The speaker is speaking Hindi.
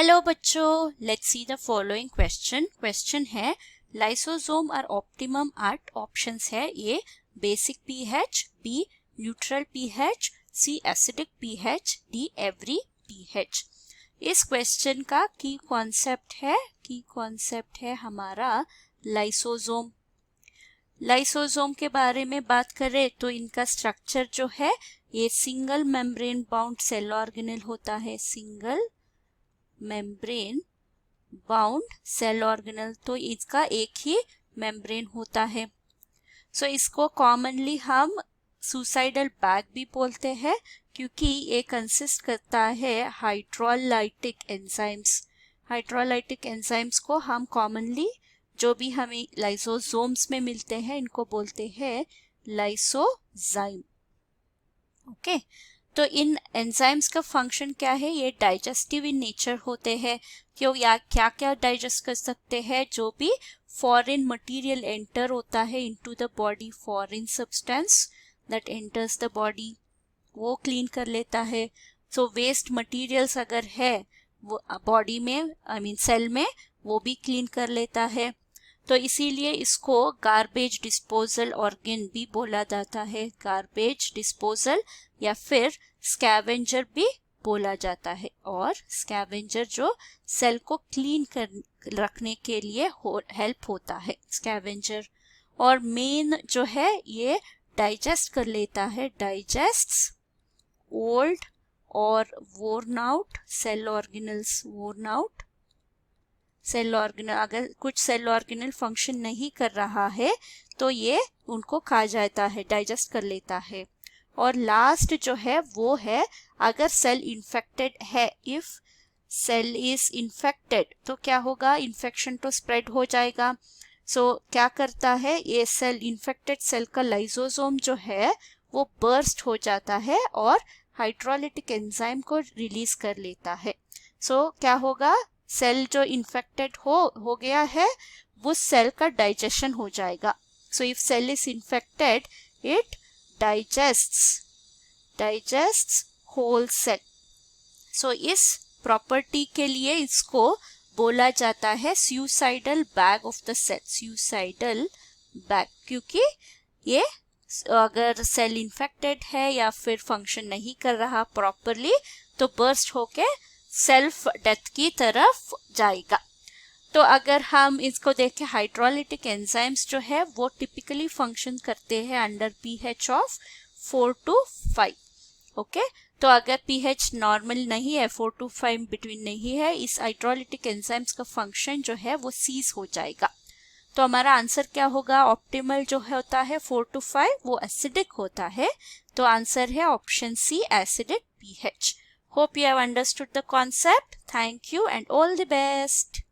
हेलो बच्चों, let's see the following question है lysosome are optimum at options है A basic pH, B neutral pH, C acidic pH, D every pH. इस क्वेश्चन का की कॉन्सेप्ट है हमारा लाइसोसोम। लाइसोसोम के बारे में बात करें तो इनका स्ट्रक्चर जो है ये single membrane bound cell organelle होता है। Single membrane bound cell organelle, तो इसका एक ही मेम्ब्रेन होता है। सो इसको कॉमनली हम सुसाइडल बैग भी बोलते हैं क्योंकि ये कंसिस्ट करता है हाइड्रोलाइटिक एंजाइम्स। हाइड्रोलाइटिक एंजाइम्स को हम कॉमनली जो भी हमें लाइसोसोम्स में मिलते हैं इनको बोलते हैं लाइसोजाइम। ओके, तो इन एंजाइम्स का फंक्शन क्या है? ये डाइजेस्टिव इन नेचर होते हैं। क्यों? या क्या क्या डाइजेस्ट कर सकते हैं? जो भी फॉरेन मटेरियल एंटर होता है into the body, foreign substance that enters the body, वो क्लीन कर लेता है। सो वेस्ट मटेरियल्स अगर है वो बॉडी में सेल में, वो भी क्लीन कर लेता है। तो इसीलिए इसको गार्बेज डिस्पोजल ऑर्गन भी बोला जाता है। गार्बेज डिस्पोजल या फिर स्कैवेंजर भी बोला जाता है। और स्कैवेंजर जो सेल को क्लीन कर रखने के लिए हेल्प होता है, स्कैवेंजर। और मेन जो है ये डाइजेस्ट कर लेता है, डाइजेस्ट्स ओल्ड और worn out cell organelles. Worn out cell organelle, अगर कुछ सेल ऑर्गेनल फंक्शन नहीं कर रहा है तो ये उनको खा जाता है, डाइजेस्ट कर लेता है। और लास्ट जो है वो है अगर सेल इन्फेक्टेड है, इफ सेल इज इन्फेक्टेड तो क्या होगा? इन्फेक्शन तो स्प्रेड हो जाएगा। सो क्या करता है ये सेल, इन्फेक्टेड सेल का लाइसोसोम जो है वो बर्स्ट हो जाता है और हाइड्रोलाइटिक एंजाइम को रिलीज कर लेता है। सो क्या होगा? सेल जो इन्फेक्टेड हो गया है वो सेल का डाइजेशन हो जाएगा। So if cell is infected it digests whole cell. So इस प्रॉपर्टी के लिए इसको बोला जाता है suicidal bag of the cell. Suicidal bag, क्योंकि ये अगर सेल इन्फेक्टेड है या फिर फंक्शन नहीं कर रहा प्रॉपरली तो बर्स्ट होके सेल्फ डेथ की तरफ जाएगा। तो अगर हम इसको देखें, हाइड्रोलाइटिक एंजाइम्स जो है वो टिपिकली फंक्शन करते हैं under pH of 4 to 5। Okay, तो अगर पीएच नॉर्मल नहीं है, 4 to 5 बिटवीन नहीं है, इस हाइड्रोलाइटिक एंजाइम्स का फंक्शन जो है वो सीज हो जाएगा। तो हमारा आंसर क्या होगा? ऑप्टिमल जो होता है 4 to 5 वो एसिडिक होता है। तो आंसर है option C, acidic pH. Hope you have understood the concept. Thank you and all the best.